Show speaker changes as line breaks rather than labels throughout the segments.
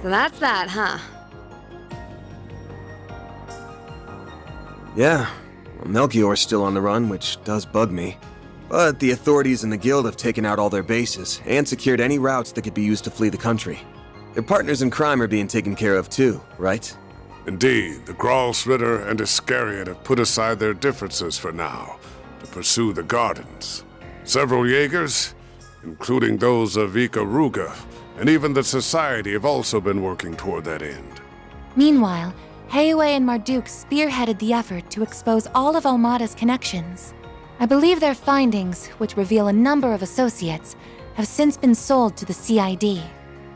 So that's that, huh?
Yeah, well, Melchior's still on the run, which does bug me. But the authorities and the guild have taken out all their bases and secured any routes that could be used to flee the country. Their partners in crime are being taken care of too, right?
Indeed, the Gralsritter and Iscariot have put aside their differences for now to pursue the gardens. Several Jaegers, including those of Ikaruga, and even the Society have also been working toward that end.
Meanwhile, Heiwe and Marduk spearheaded the effort to expose all of Almada's connections. I believe their findings, which reveal a number of associates, have since been sold to the CID.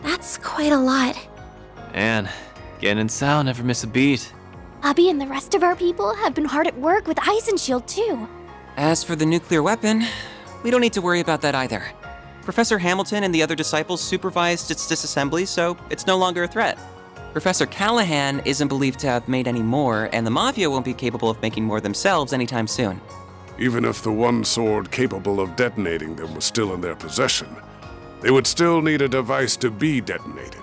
That's quite a lot.
Man, Gen and Sao never miss a beat.
Abby and the rest of our people have been hard at work with Eisenshield too.
As for the nuclear weapon, we don't need to worry about that either. Professor Hamilton and the other disciples supervised its disassembly, so it's no longer a threat. Professor Callahan isn't believed to have made any more, and the Mafia won't be capable of making more themselves anytime soon.
Even if the one sword capable of detonating them was still in their possession, they would still need a device to be detonated.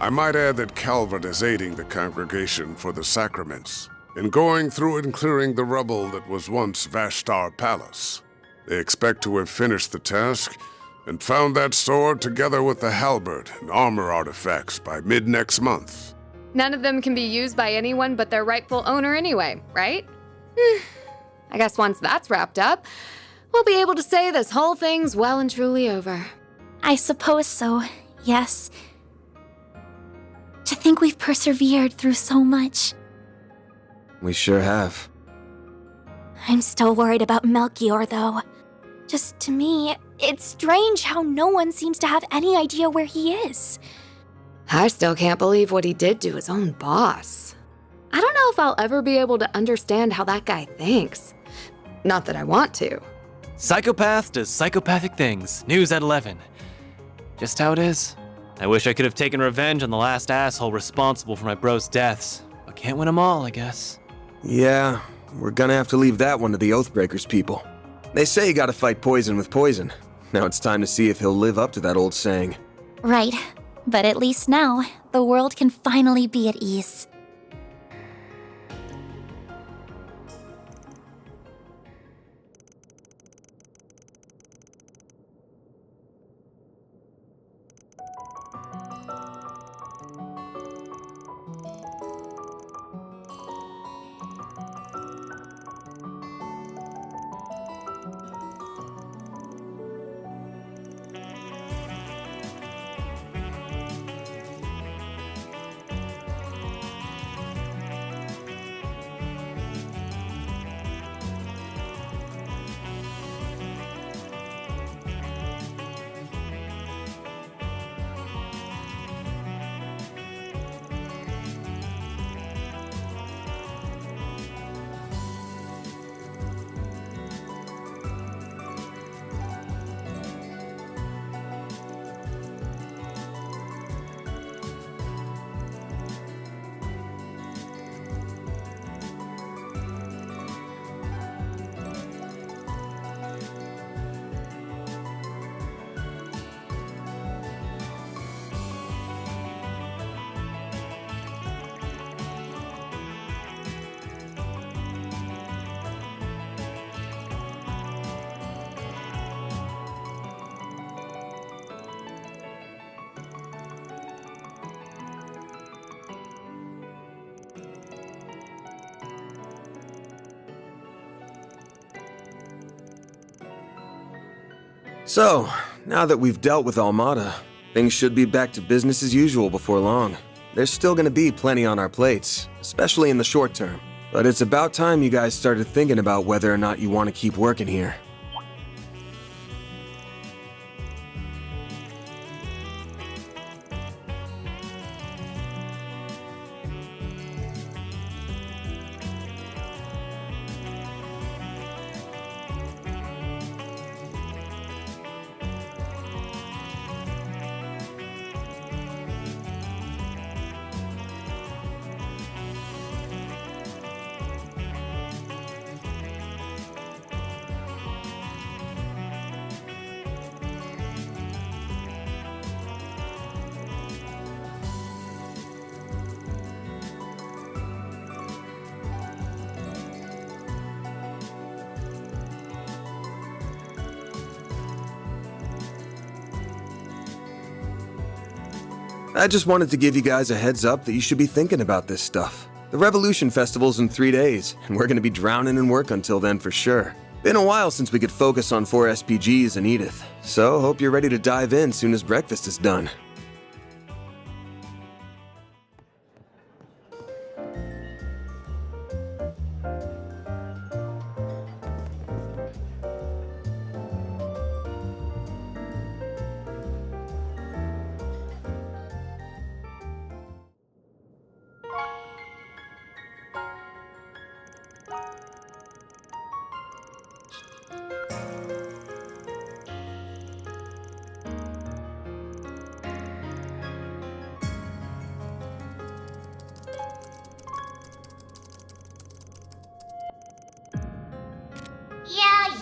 I might add that Calvert is aiding the Congregation for the Sacraments in going through and clearing the rubble that was once Vashtar Palace. They expect to have finished the task and found that sword together with the halberd and armor artifacts by mid-next month.
None of them can be used by anyone but their rightful owner anyway, right? I guess once that's wrapped up, we'll be able to say this whole thing's well and truly over.
I suppose so, yes. To think we've persevered through so much.
We sure have.
I'm still worried about Melchior, though. Just to me, it's strange how no one seems to have any idea where he is.
I still can't believe what he did to his own boss. I don't know if I'll ever be able to understand how that guy thinks. Not that I want to.
Psychopath does psychopathic things. News at 11. Just how it is. I wish I could have taken revenge on the last asshole responsible for my bro's deaths. But can't win them all, I guess.
Yeah, we're gonna have to leave that one to the Oathbreakers people. They say you gotta fight poison with poison. Now it's time to see if he'll live up to that old saying.
Right, but at least now, the world can finally be at ease.
So, now that we've dealt with Almada, things should be back to business as usual before long. There's still gonna be plenty on our plates, especially in the short term. But it's about time you guys started thinking about whether or not you want to keep working here. I just wanted to give you guys a heads up that you should be thinking about this stuff. The Revolution Festival's in 3 days, and we're gonna be drowning in work until then for sure. Been a while since we could focus on 4 SPGs and Edith, so hope you're ready to dive in soon as breakfast is done.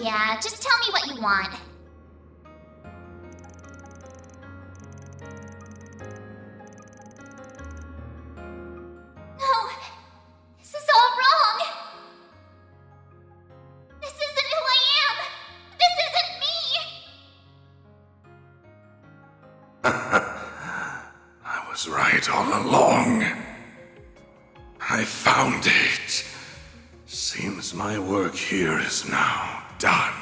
Yeah, just tell me what you want. No! This is all wrong! This isn't who I am! This isn't me!
I was right all along. I found it. Seems my work here is now done.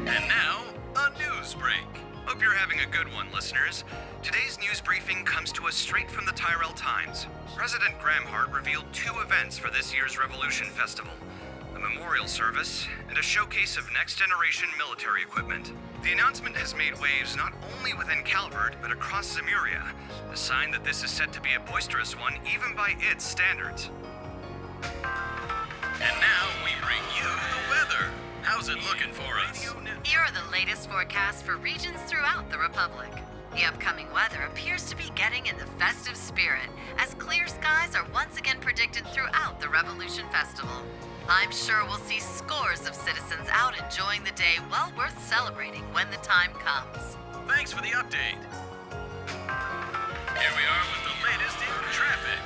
And now, a news break. Hope you're having a good one, listeners. Today's news briefing comes to us straight from the Tyrell Times. President Gramhart revealed 2 events for this year's Revolution Festival: a memorial service and a showcase of next-generation military equipment. The announcement has made waves not only within Calvard, but across Zemuria, a sign that this is set to be a boisterous one even by its standards. And now we bring you the weather. How's it looking for us?
Here are the latest forecasts for regions throughout the Republic. The upcoming weather appears to be getting in the festive spirit, as clear skies are once again predicted throughout the Revolution Festival. I'm sure we'll see scores of citizens out enjoying the day well worth celebrating when the time comes.
Thanks for the update. Here we are with the latest in traffic.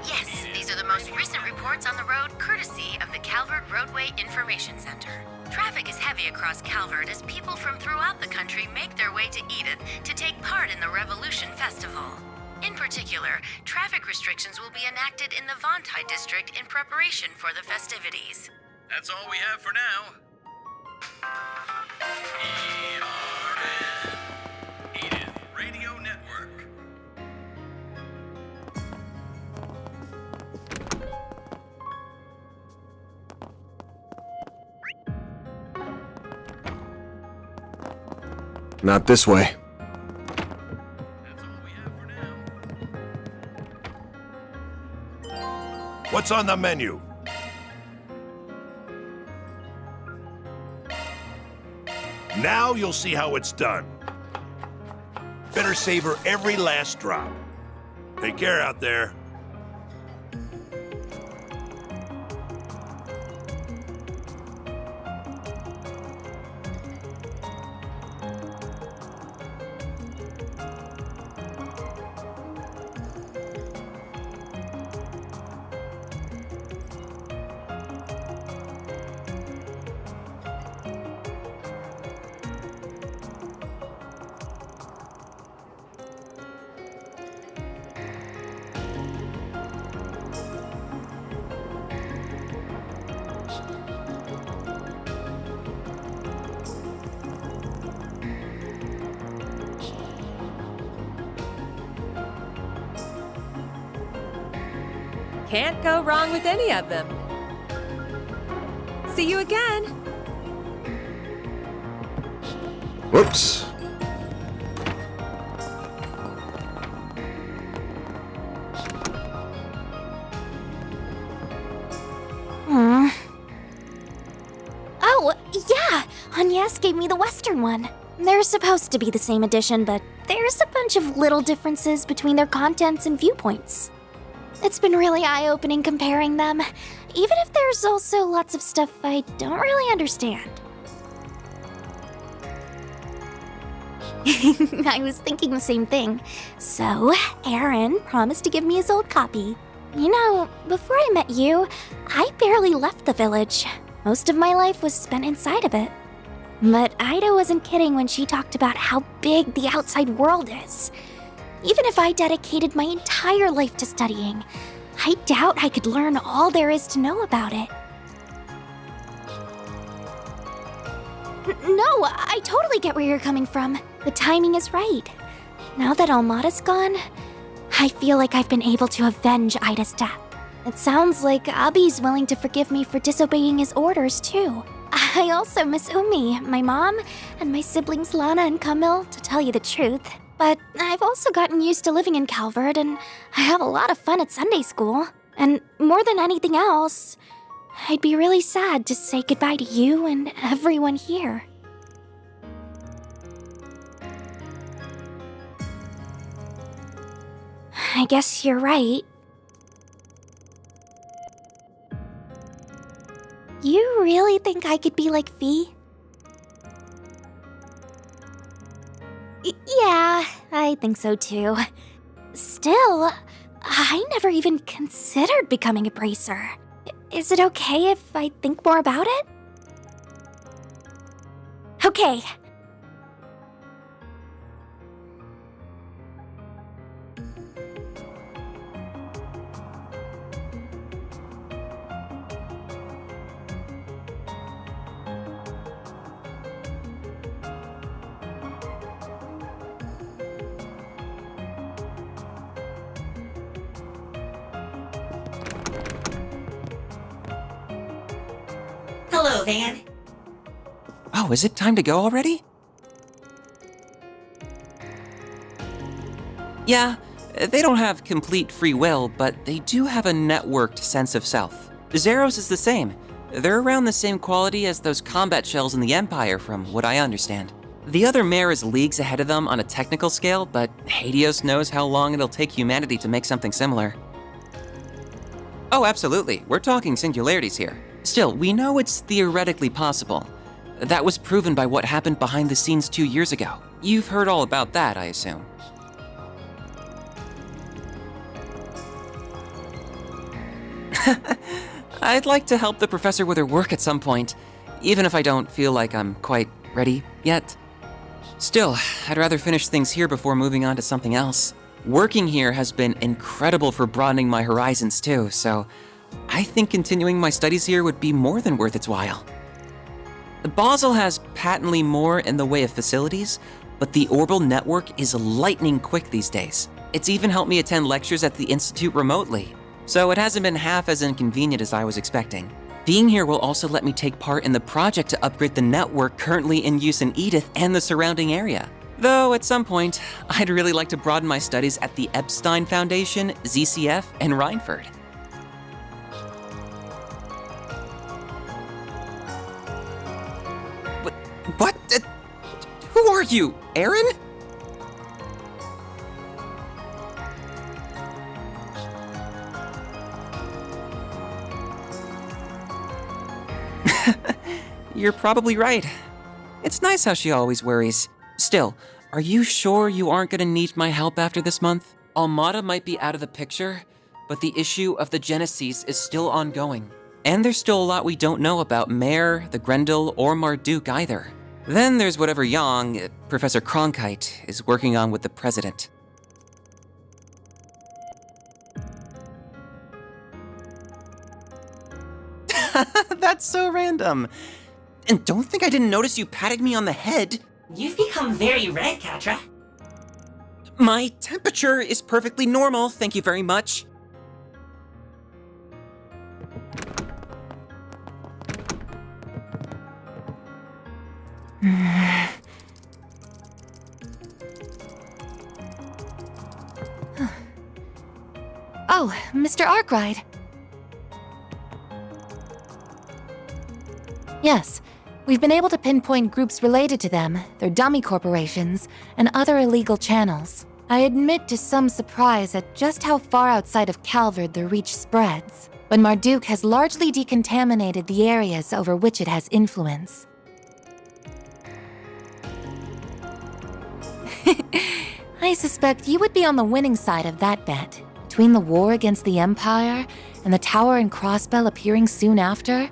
Yes, these are the most recent reports on the road courtesy of the Calvard Roadway Information Center. Traffic is heavy across Calvard as people from throughout the country make their way to Edith to take part in the Revolution Festival. In particular, traffic restrictions will be enacted in the Vontai district in preparation for the festivities.
That's all we have for now. ERN, Edith Radio Network.
Not this way.
That's all we have for now.
What's on the menu? Now you'll see how it's done. Better savor every last drop. Take care out there.
Can't go wrong with any of them. See you again.
Whoops.
Oh, yeah! Agnes gave me the Western one. They're supposed to be the same edition, but there's a bunch of little differences between their contents and viewpoints. It's been really eye-opening comparing them, even if there's also lots of stuff I don't really understand. I was thinking the same thing. So, Aaron promised to give me his old copy. You know, before I met you, I barely left the village. Most of my life was spent inside of it. But Ida wasn't kidding when she talked about how big the outside world is. Even if I dedicated my entire life to studying, I doubt I could learn all there is to know about it. No, I totally get where you're coming from. The timing is right. Now that Almada's gone, I feel like I've been able to avenge Ida's death. It sounds like Abi's willing to forgive me for disobeying his orders, too. I also miss Umi, my mom, and my siblings Lana and Camille, to tell you the truth. But I've also gotten used to living in Calvert, and I have a lot of fun at Sunday school. And more than anything else, I'd be really sad to say goodbye to you and everyone here. I guess you're right. You really think I could be like Fee? Yeah, I think so too. Still, I never even considered becoming a bracer. Is it okay if I think more about it? Okay.
Hello, Van.
Oh, is it time to go already? Yeah, they don't have complete free will, but they do have a networked sense of self. Zeros is the same. They're around the same quality as those combat shells in the Empire, from what I understand. The other mare is leagues ahead of them on a technical scale, but Hadios knows how long it'll take humanity to make something similar. Oh, absolutely. We're talking singularities here. Still, we know it's theoretically possible. That was proven by what happened behind the scenes 2 years ago. You've heard all about that, I assume. I'd like to help the professor with her work at some point, even if I don't feel like I'm quite ready yet. Still, I'd rather finish things here before moving on to something else. Working here has been incredible for broadening my horizons too, so I think continuing my studies here would be more than worth its while. Basel has patently more in the way of facilities, but the Orbital network is lightning quick these days. It's even helped me attend lectures at the Institute remotely, so it hasn't been half as inconvenient as I was expecting. Being here will also let me take part in the project to upgrade the network currently in use in Edith and the surrounding area. Though at some point, I'd really like to broaden my studies at the Epstein Foundation, ZCF, and Reinford. What? Who are you? Aaron? You're probably right. It's nice how she always worries. Still, are you sure you aren't gonna need my help after this month? Almada might be out of the picture, but the issue of the Genesis is still ongoing. And there's still a lot we don't know about Mare, the Grendel, or Marduk either. Then there's whatever Yang, Professor Cronkite, is working on with the President. That's so random. And don't think I didn't notice you patting me on the head.
You've become very red, Katra.
My temperature is perfectly normal, thank you very much.
Oh, Mr. Arkwright. Yes, we've been able to pinpoint groups related to them, their dummy corporations, and other illegal channels. I admit to some surprise at just how far outside of Calvard their reach spreads, but Marduk has largely decontaminated the areas over which it has influence. I suspect you would be on the winning side of that bet. Between the war against the Empire and the Tower and Crossbell appearing soon after,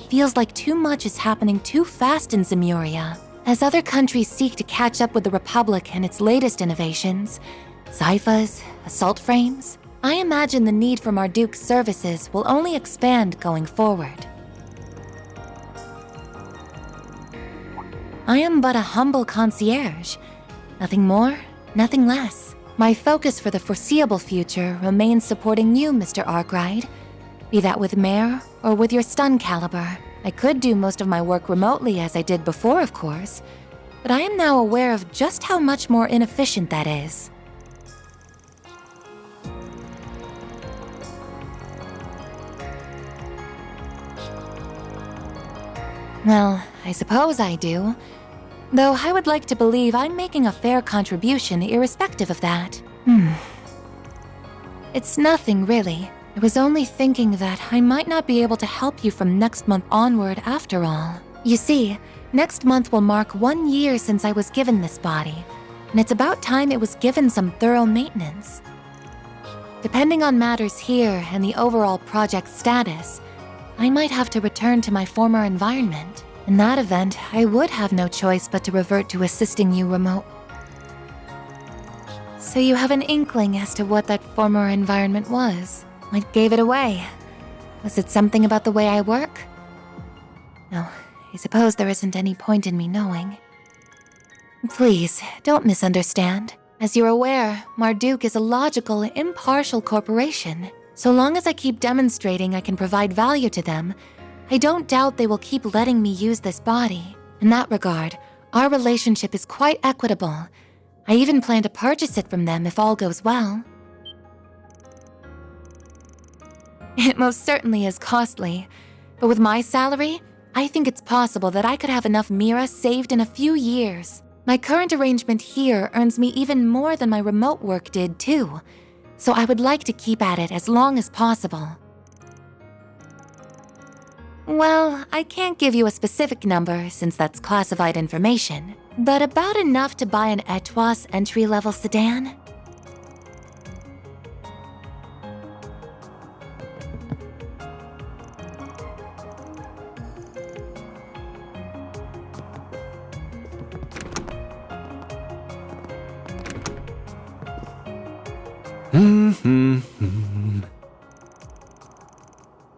feels like too much is happening too fast in Zemuria. As other countries seek to catch up with the Republic and its latest innovations, Zyphas, assault frames, I imagine the need for Marduk's services will only expand going forward. I am but a humble concierge. Nothing more, nothing less. My focus for the foreseeable future remains supporting you, Mr. Arkwright. Be that with Mare or with your stun caliber. I could do most of my work remotely as I did before, of course, but I am now aware of just how much more inefficient that is. Well, I suppose I do. Though I would like to believe I'm making a fair contribution irrespective of that. It's nothing, really. I was only thinking that I might not be able to help you from next month onward after all. You see, next month will mark 1 year since I was given this body, and it's about time it was given some thorough maintenance. Depending on matters here and the overall project status, I might have to return to my former environment. In that event, I would have no choice but to revert to assisting you remote. So you have an inkling as to what that former environment was? What gave it away? Was it something about the way I work? No, I suppose there isn't any point in me knowing. Please, don't misunderstand. As you're aware, Marduk is a logical, impartial corporation. So long as I keep demonstrating I can provide value to them, I don't doubt they will keep letting me use this body. In that regard, our relationship is quite equitable. I even plan to purchase it from them if all goes well. It most certainly is costly, but with my salary, I think it's possible that I could have enough Mira saved in a few years. My current arrangement here earns me even more than my remote work did too, so I would like to keep at it as long as possible. Well, I can't give you a specific number since that's classified information, but about enough to buy an Etwas entry-level sedan.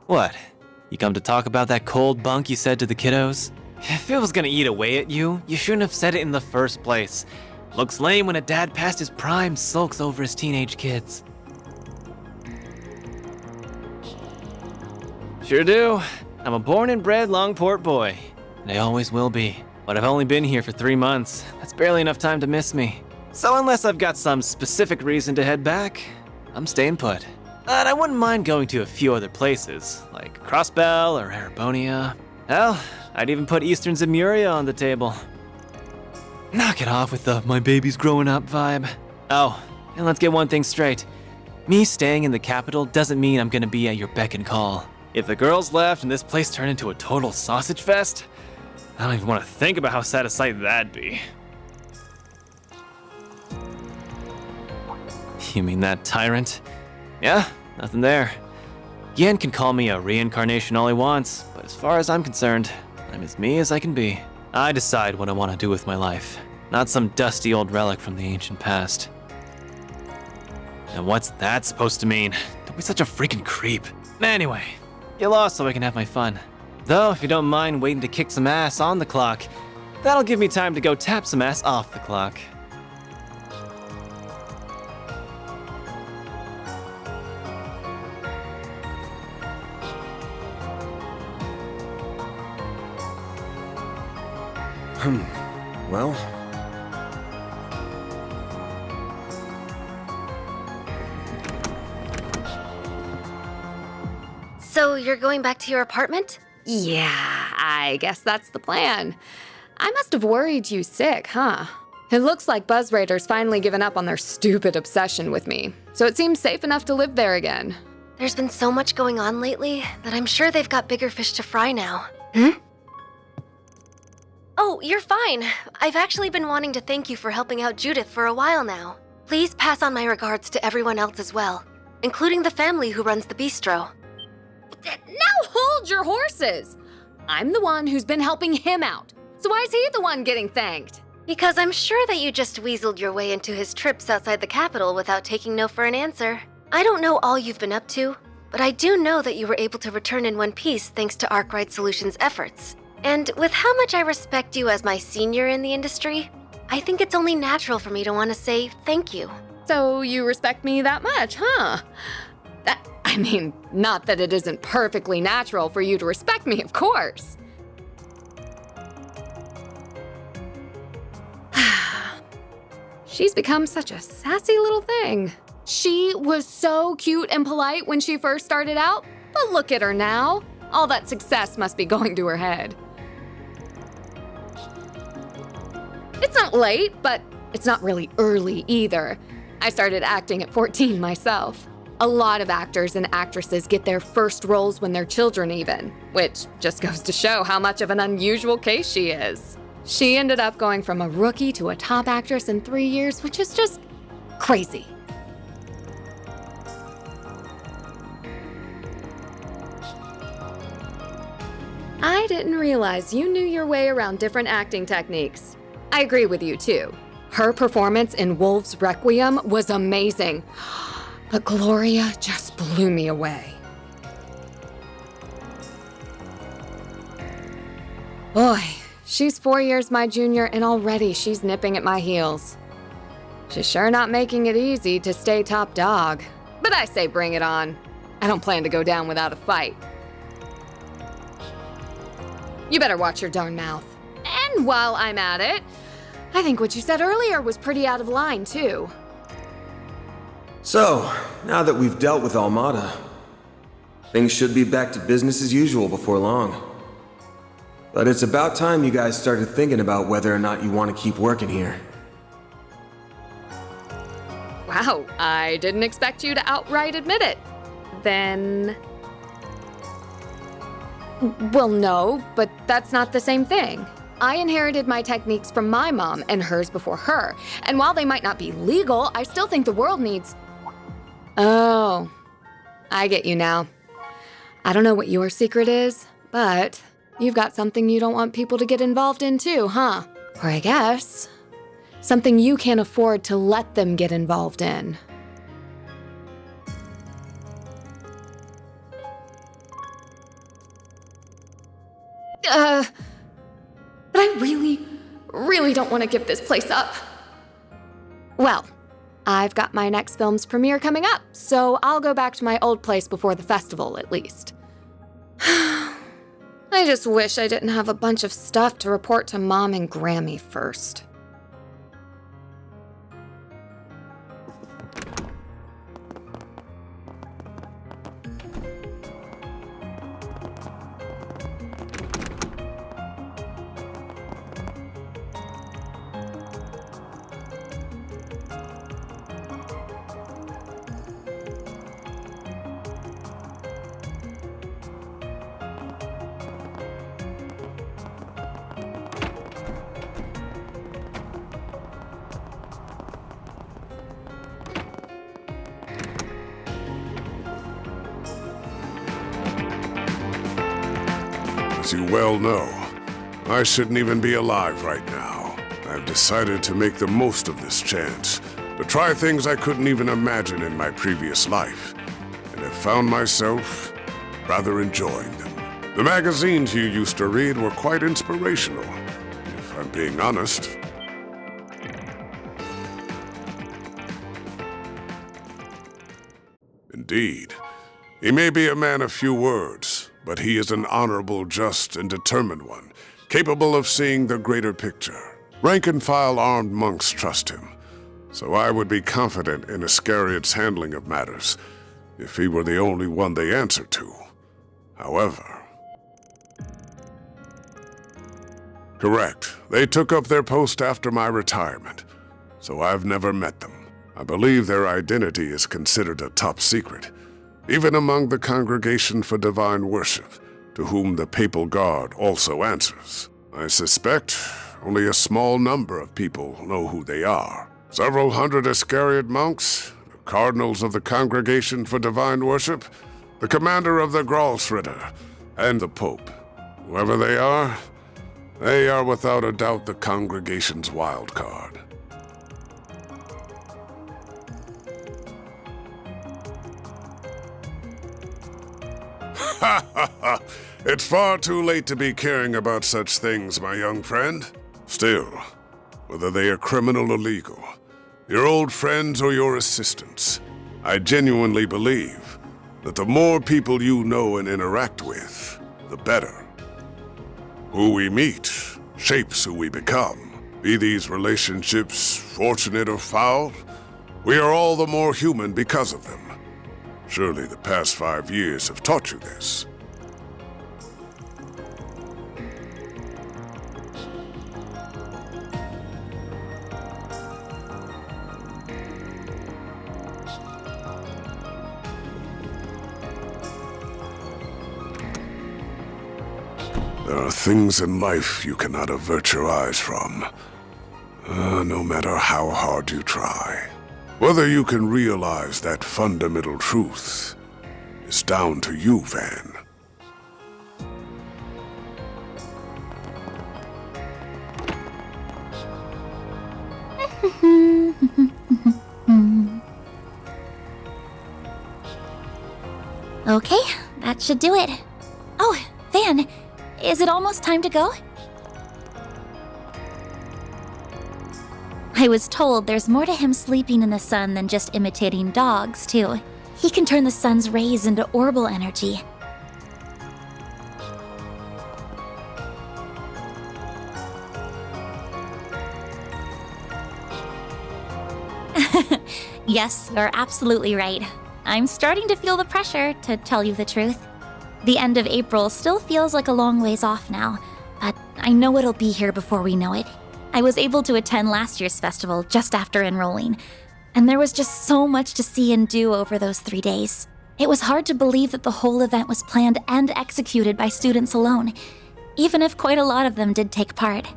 What? You come to talk about that cold bunk you said to the kiddos? If it was gonna eat away at you, you shouldn't have said it in the first place. Looks lame when a dad past his prime sulks over his teenage kids. Sure do. I'm a born and bred Longport boy, and I always will be. But I've only been here for 3 months. That's barely enough time to miss me. So unless I've got some specific reason to head back, I'm staying put. But I wouldn't mind going to a few other places, like Crossbell or Erebonia. Hell, I'd even put Eastern Zemuria on the table. Knock it off with the my baby's growing up vibe. Oh, and let's get one thing straight. Me staying in the capital doesn't mean I'm gonna be at your beck and call. If the girls left and this place turned into a total sausage fest, I don't even want to think about how sad a sight that'd be. You mean that tyrant? Yeah, nothing there. Yen can call me a reincarnation all he wants, but as far as I'm concerned, I'm as me as I can be. I decide what I want to do with my life, not some dusty old relic from the ancient past. And what's that supposed to mean? Don't be such a freaking creep. Anyway, get lost so I can have my fun. Though, if you don't mind waiting to kick some ass on the clock, that'll give me time to go tap some ass off the clock.
Well,
So you're going back to your apartment?
Yeah, I guess that's the plan. I must have worried you sick, huh? It looks like Buzz Raiders finally given up on their stupid obsession with me, so it seems safe enough to live there again.
There's been so much going on lately that I'm sure they've got bigger fish to fry now. Oh, you're fine. I've actually been wanting to thank you for helping out Judith for a while now. Please pass on my regards to everyone else as well, including the family who runs the bistro.
Now hold your horses! I'm the one who's been helping him out, so why is he the one getting thanked?
Because I'm sure that you just weaseled your way into his trips outside the capital without taking no for an answer. I don't know all you've been up to, but I do know that you were able to return in one piece thanks to Arkwright Solutions' efforts. And with how much I respect you as my senior in the industry, I think it's only natural for me to want to say thank you.
So you respect me that much, huh? I mean, not that it isn't perfectly natural for you to respect me, of course. She's become such a sassy little thing. She was so cute and polite when she first started out, but look at her now. All that success must be going to her head. It's not late, but it's not really early either. I started acting at 14 myself. A lot of actors and actresses get their first roles when they're children even, which just goes to show how much of an unusual case she is. She ended up going from a rookie to a top actress in 3 years, which is just crazy. I didn't realize you knew your way around different acting techniques. I agree with you too. Her performance in Wolf's Requiem was amazing. But Gloria just blew me away. Boy, she's 4 years my junior and already she's nipping at my heels. She's sure not making it easy to stay top dog. But I say bring it on. I don't plan to go down without a fight. You better watch your darn mouth. And while I'm at it, I think what you said earlier was pretty out of line too.
so, now that we've dealt with Almada, things should be back to business as usual before long. But it's about time you guys started thinking about whether or not you want to keep working here.
Wow, I didn't expect you to outright admit it. Then... Well, no, but that's not the same thing. I inherited my techniques from my mom and hers before her. And while they might not be legal, I still think the world needs... Oh, I get you now. I don't know what your secret is, but you've got something you don't want people to get involved in too, huh? Or I guess, something you can't afford to let them get involved in. But I really don't want to give this place up. Well, I've got my next film's premiere coming up, so I'll go back to my old place before the festival, at least. I just wish I didn't have a bunch of stuff to report to Mom and Grammy first.
As you well know, I shouldn't even be alive right now. I've decided to make the most of this chance, to try things I couldn't even imagine in my previous life, and have found myself rather enjoying them. The magazines you used to read were quite inspirational, if I'm being honest. Indeed. He may be a man of few words, but he is an honorable, just, and determined one, capable of seeing the greater picture. Rank-and-file armed monks trust him, so I would be confident in Iscariot's handling of matters, if he were the only one they answer to. However... Correct. They took up their post after my retirement, so I've never met them. I believe their identity is considered a top secret, even among the Congregation for Divine Worship, to whom the Papal Guard also answers. I suspect only a small number of people know who they are. Several hundred Iscariot monks, the cardinals of the Congregation for Divine Worship, the commander of the Gralsritter, and the Pope. Whoever they are without a doubt the Congregation's wild card. Ha ha ha! It's far too late to be caring about such things, my young friend. Still, whether they are criminal or legal, your old friends or your assistants, I genuinely believe that the more people you know and interact with, the better. Who we meet shapes who we become. Be these relationships fortunate or foul, we are all the more human because of them. Surely the past 5 years have taught you this. There are things in life you cannot avert your eyes from, no matter how hard you try. Whether you can realize that fundamental truth is down to you, Van.
Okay, that should do it. Oh, Van, is it almost time to go? I was told there's more to him sleeping in the sun than just imitating dogs, too. He can turn the sun's rays into orbital energy. Yes, you're absolutely right. I'm starting to feel the pressure, to tell you the truth. The end of April still feels like a long ways off now, but I know it'll be here before we know it. I was able to attend last year's festival just after enrolling, and there was just so much to see and do over those 3 days. It was hard to believe that the whole event was planned and executed by students alone, even if quite a lot of them did take part.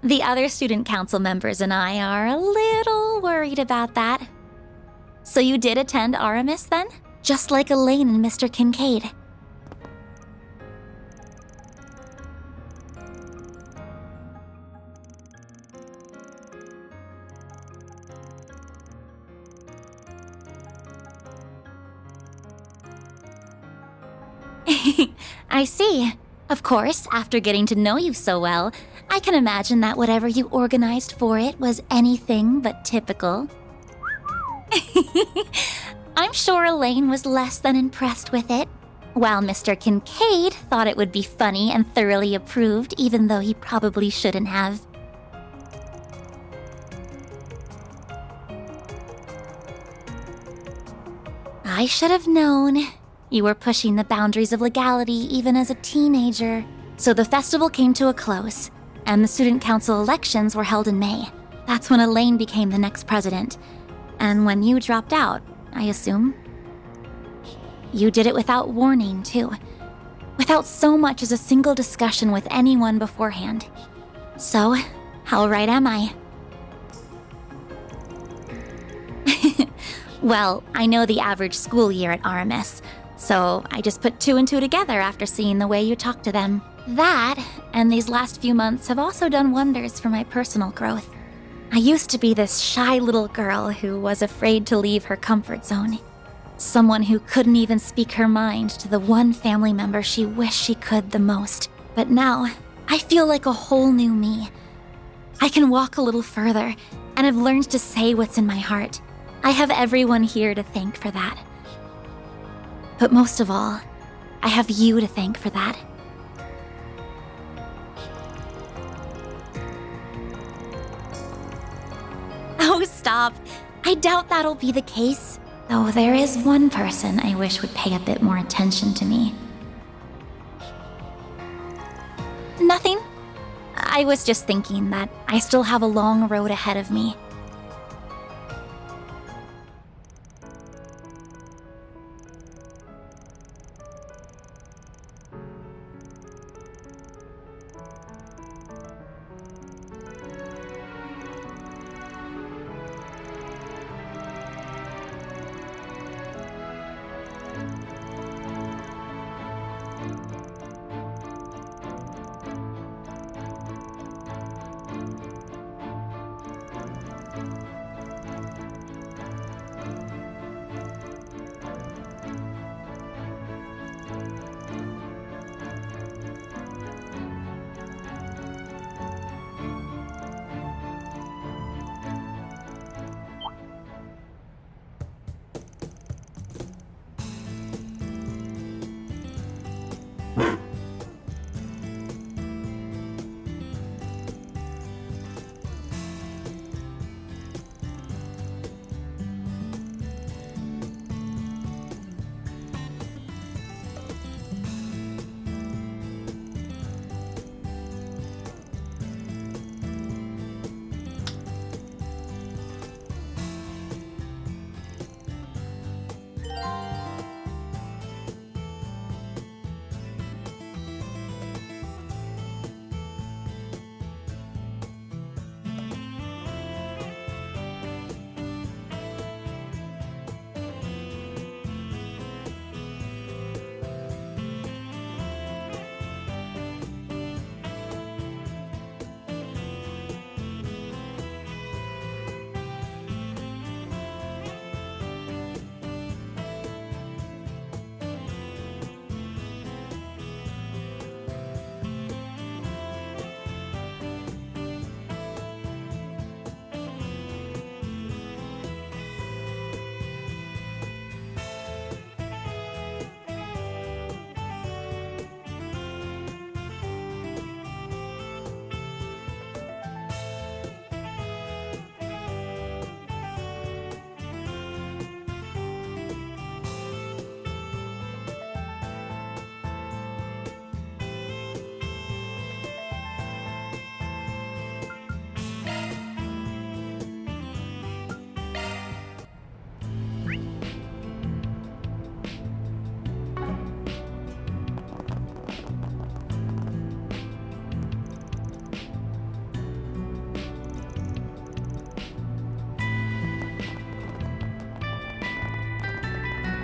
The other student council members and I are a little worried about that. So you did attend Aramis then? Just like Elaine and Mr. Kincaid. I see. Of course, after getting to know you so well, I can imagine that whatever you organized for it was anything but typical. I'm sure Elaine was less than impressed with it, while Mr. Kincaid thought it would be funny and thoroughly approved, even though he probably shouldn't have. I should have known. You were pushing the boundaries of legality even as a teenager. So the festival came to a close, and the student council elections were held in May. That's when Elaine became the next president. And when you dropped out, I assume. You did it without warning, too. Without so much as a single discussion with anyone beforehand. So, how right am I? Well, I know the average school year at RMS, so I just put two and two together after seeing the way you talk to them. That, and these last few months have also done wonders for my personal growth. I used to be this shy little girl who was afraid to leave her comfort zone. Someone who couldn't even speak her mind to the one family member she wished she could the most. But now, I feel like a whole new me. I can walk a little further, and I've learned to say what's in my heart. I have everyone here to thank for that. But most of all, I have you to thank for that. Oh, stop. I doubt that'll be the case. Though there is one person I wish would pay a bit more attention to me. Nothing. I was just thinking that I still have a long road ahead of me.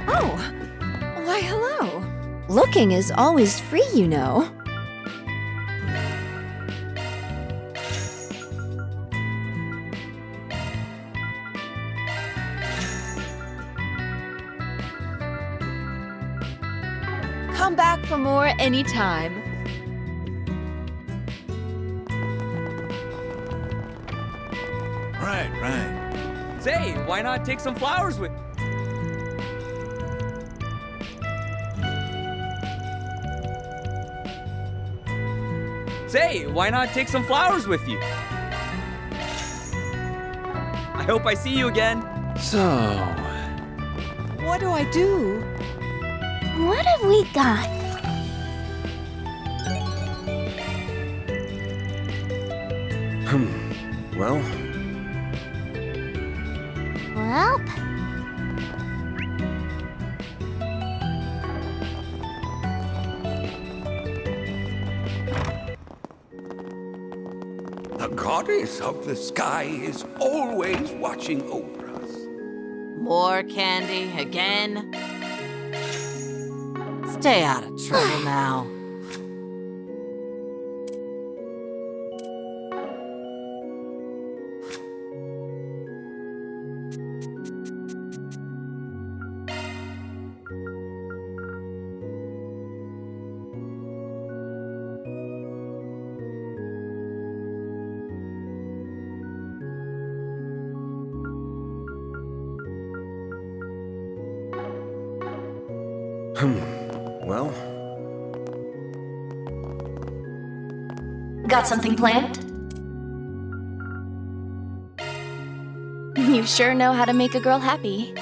Oh, why hello. Looking is always free, you know. Come back for more anytime.
Right. Say, why not take some flowers with... Say, why not take some flowers with you? I hope I see you again.
So...
What do I do?
What have we got?
Well...
Well...
The goddess of the sky is always watching over us. More candy again? Stay out of trouble now.
Well,
Got something planned? You sure know how to make a girl happy.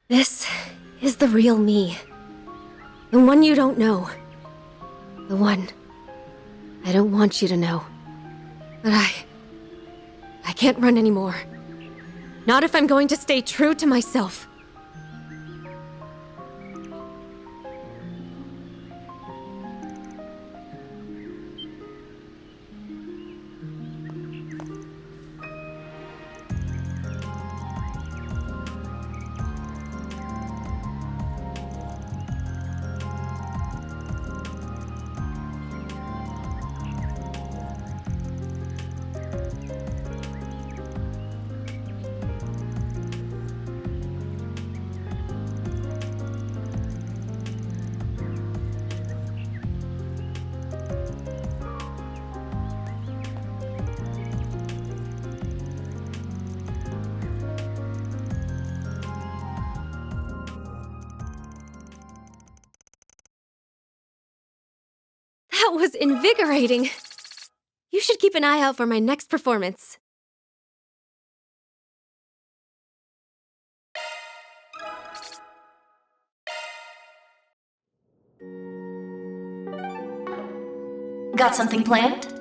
This is the real me. The one you don't know. The one I don't want you to know. But I can't run anymore. Not if I'm going to stay true to myself. That was invigorating. You should keep an eye out for my next performance.
Got something planned?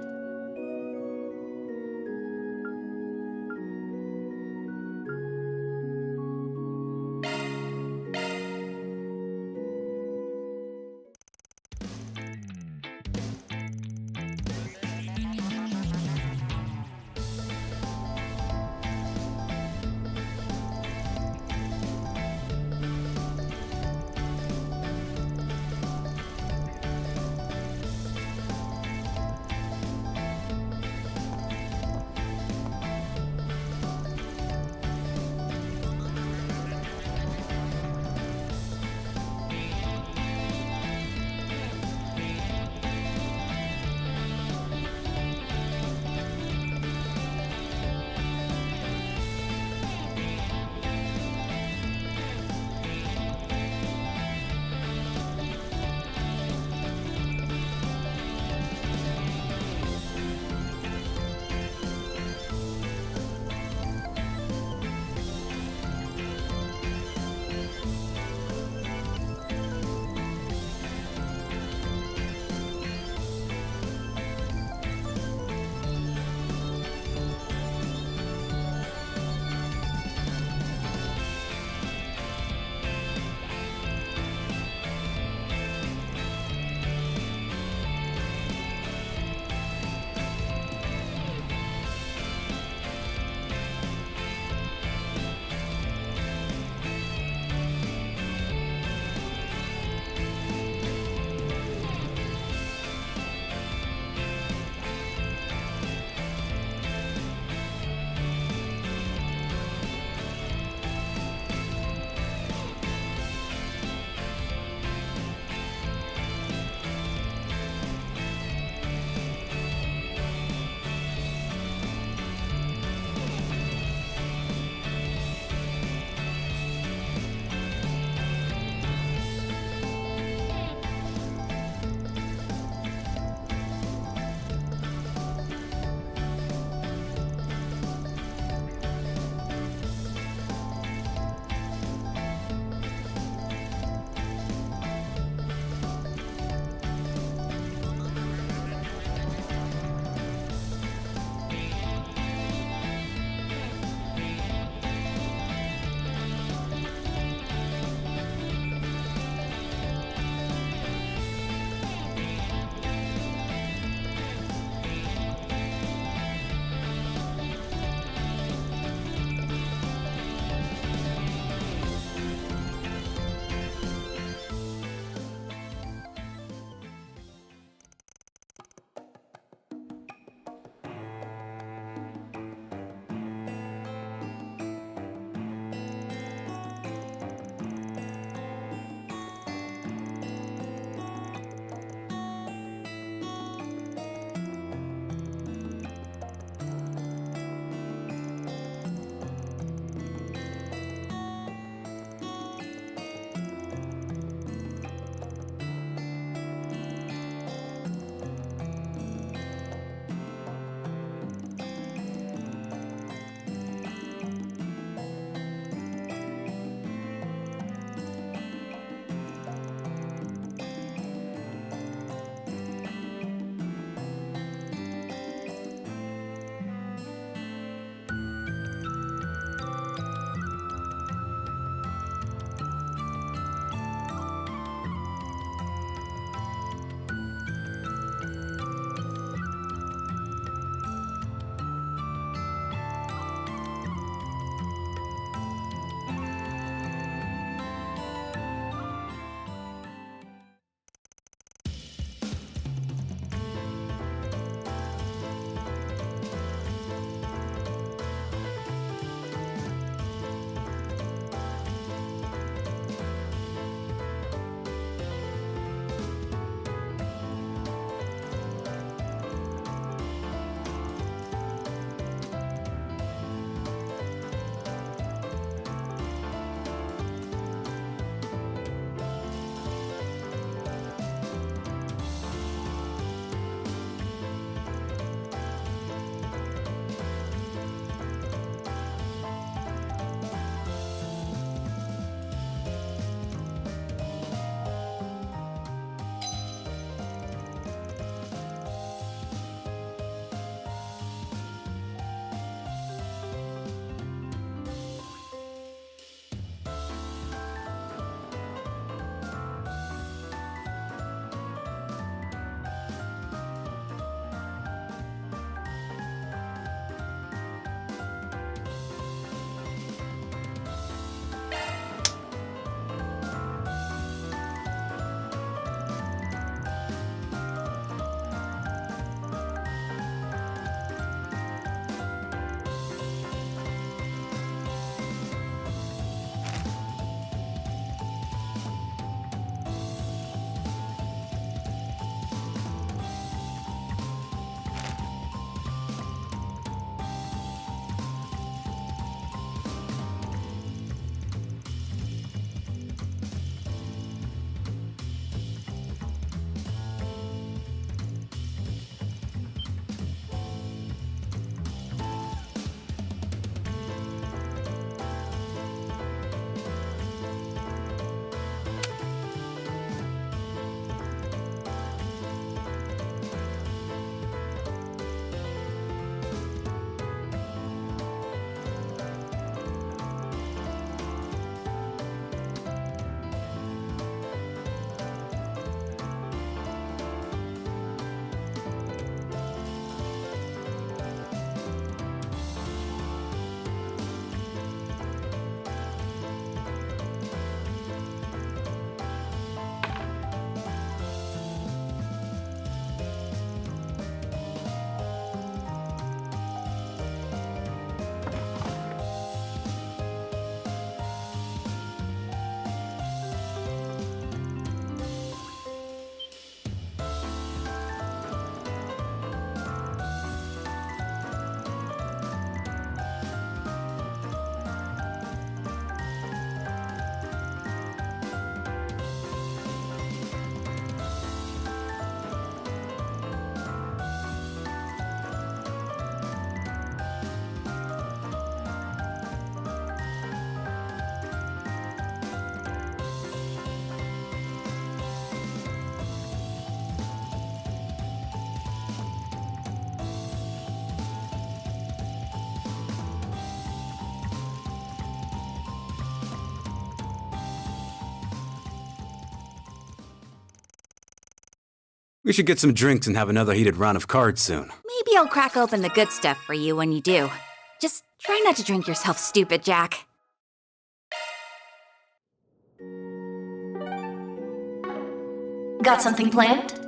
We should get some drinks and have another heated round of cards soon.
Maybe I'll crack open the good stuff for you when you do. Just try not to drink yourself stupid, Jack.
Got something planned?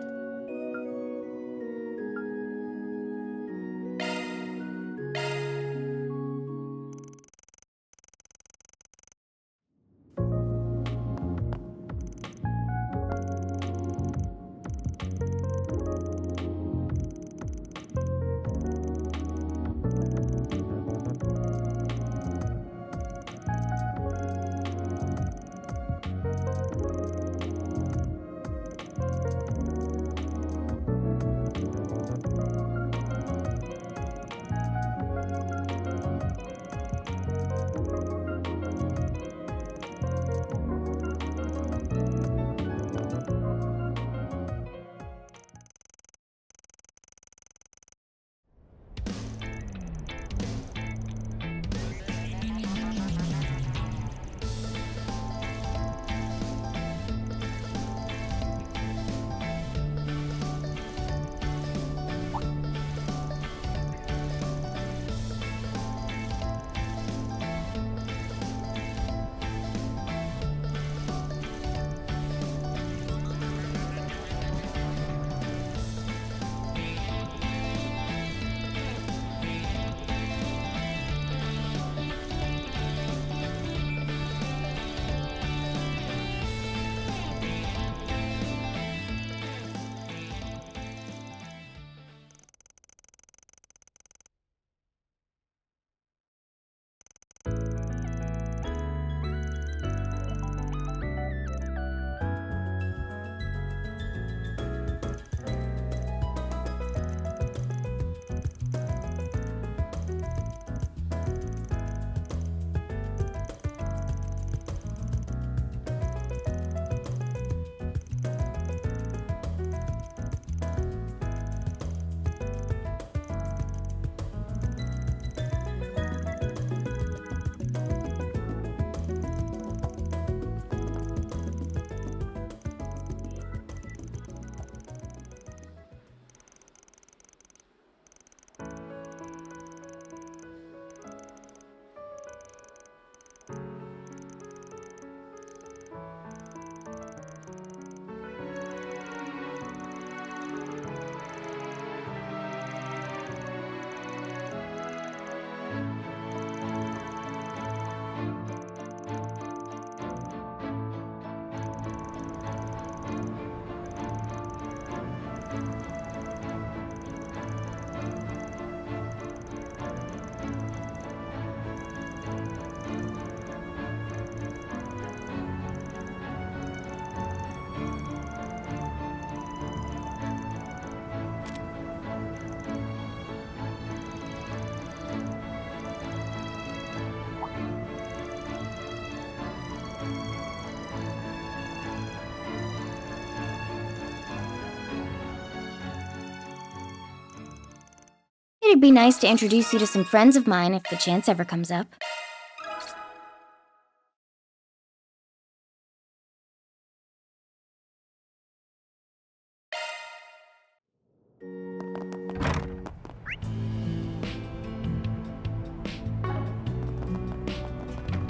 It'd be nice to introduce you to some friends of mine if the chance ever comes up.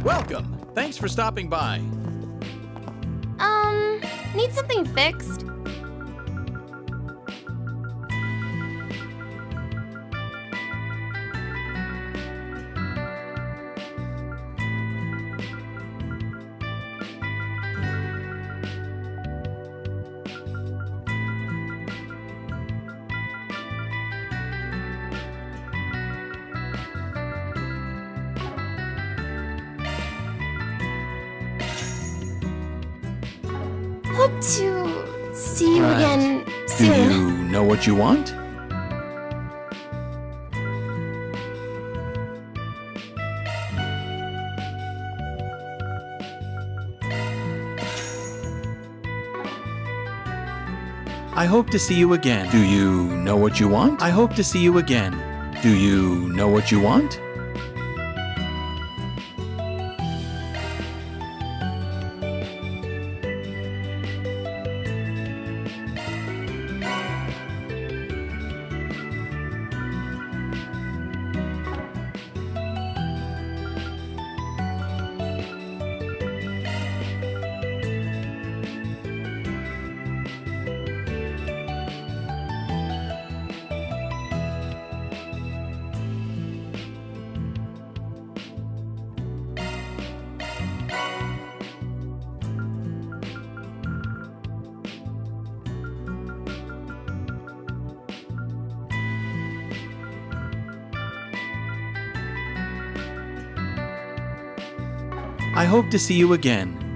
Welcome. Thanks for stopping by.
Need something fixed? Hope to see you again
Do
soon.
you know what you want? I hope to see you again. Do you know what you want? I hope to see you again. Do you know what you want? I hope to see you again.